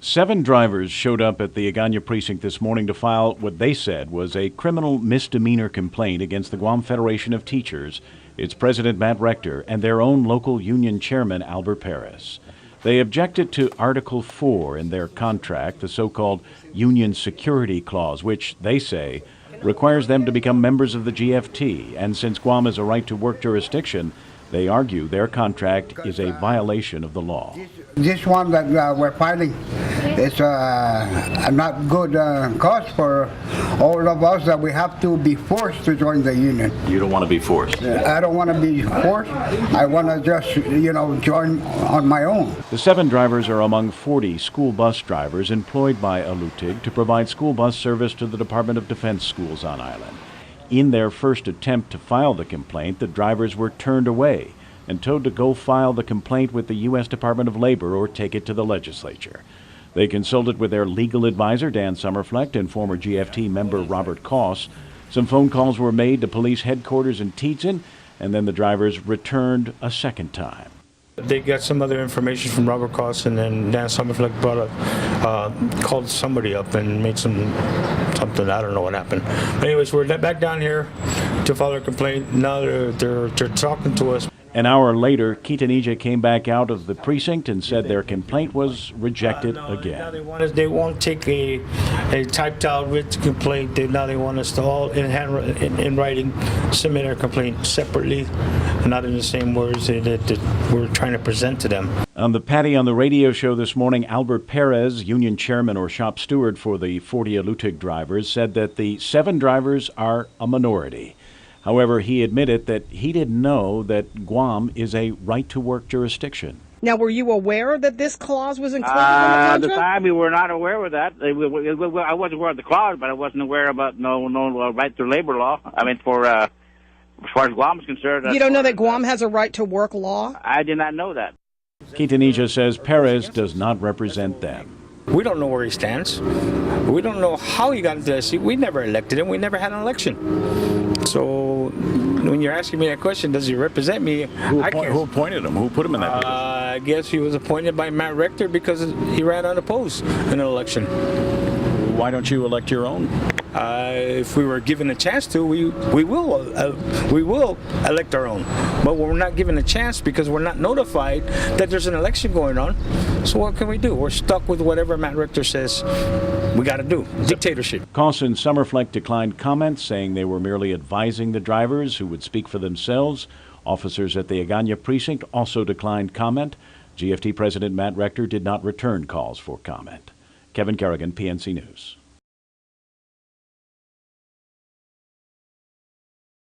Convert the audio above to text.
7 drivers showed up at the Agana precinct this morning to file what they said was a criminal misdemeanor complaint against the Guam Federation of Teachers, its president Matt Rector, and their own local union chairman Albert Perez. They objected to Article 4 in their contract, the so-called Union Security Clause, which, they say, requires them to become members of the GFT. And since Guam is a right-to-work jurisdiction, they argue their contract is a violation of the law. This one that we're filing is a not good cause for all of us that we have to be forced to join the union. You don't want to be forced? I don't want to be forced. I want to just, join on my own. The 7 drivers are among 40 school bus drivers employed by ALUTIG to provide school bus service to the Department of Defense schools on island. In their first attempt to file the complaint, the drivers were turned away and told to go file the complaint with the U.S. Department of Labor or take it to the legislature. They consulted with their legal advisor, Dan Summerflecht, and former GFT member Robert Koss. Some phone calls were made to police headquarters in Tietzen, and then the drivers returned a second time. They got some other information from Robert Koss, and then Dan Summerflecht called somebody up and made something. I don't know what happened. But anyways, we're back down here to file a complaint. Now they're talking to us. An hour later, Kitanija came back out of the precinct and said their complaint was rejected again. Now they won't take a typed out written complaint. Now they want us to all in writing submit our complaint separately, not in the same words that we're trying to present to them. On the Patty on the radio show this morning, Albert Perez, union chairman or shop steward for the 40 ALUTIG drivers, said that the 7 drivers are a minority. However, he admitted that he didn't know that Guam is a right-to-work jurisdiction. Now, were you aware that this clause was included in the contract? At the time, we were not aware of that. I was aware of the clause, but I wasn't aware about no right to labor law. I mean, as far as Guam is concerned. You don't know that Guam has a right-to-work law? I did not know that. Kitanija says Perez does not represent them. We don't know where he stands. We don't know how he got into that seat. We never elected him. We never had an election. So when you're asking me that question, does he represent me? Who appointed him? Who put him in that position? I guess he was appointed by Matt Rector because he ran unopposed in an election. Why don't you elect your own? If we were given a chance to, we will elect our own. But we're not given a chance because we're not notified that there's an election going on. So what can we do? We're stuck with whatever Matt Rector says we got to do. Dictatorship. Koss and Summerflecht declined comment, saying they were merely advising the drivers who would speak for themselves. Officers at the Agana precinct also declined comment. GFT President Matt Rector did not return calls for comment. Kevin Kerrigan, PNC News.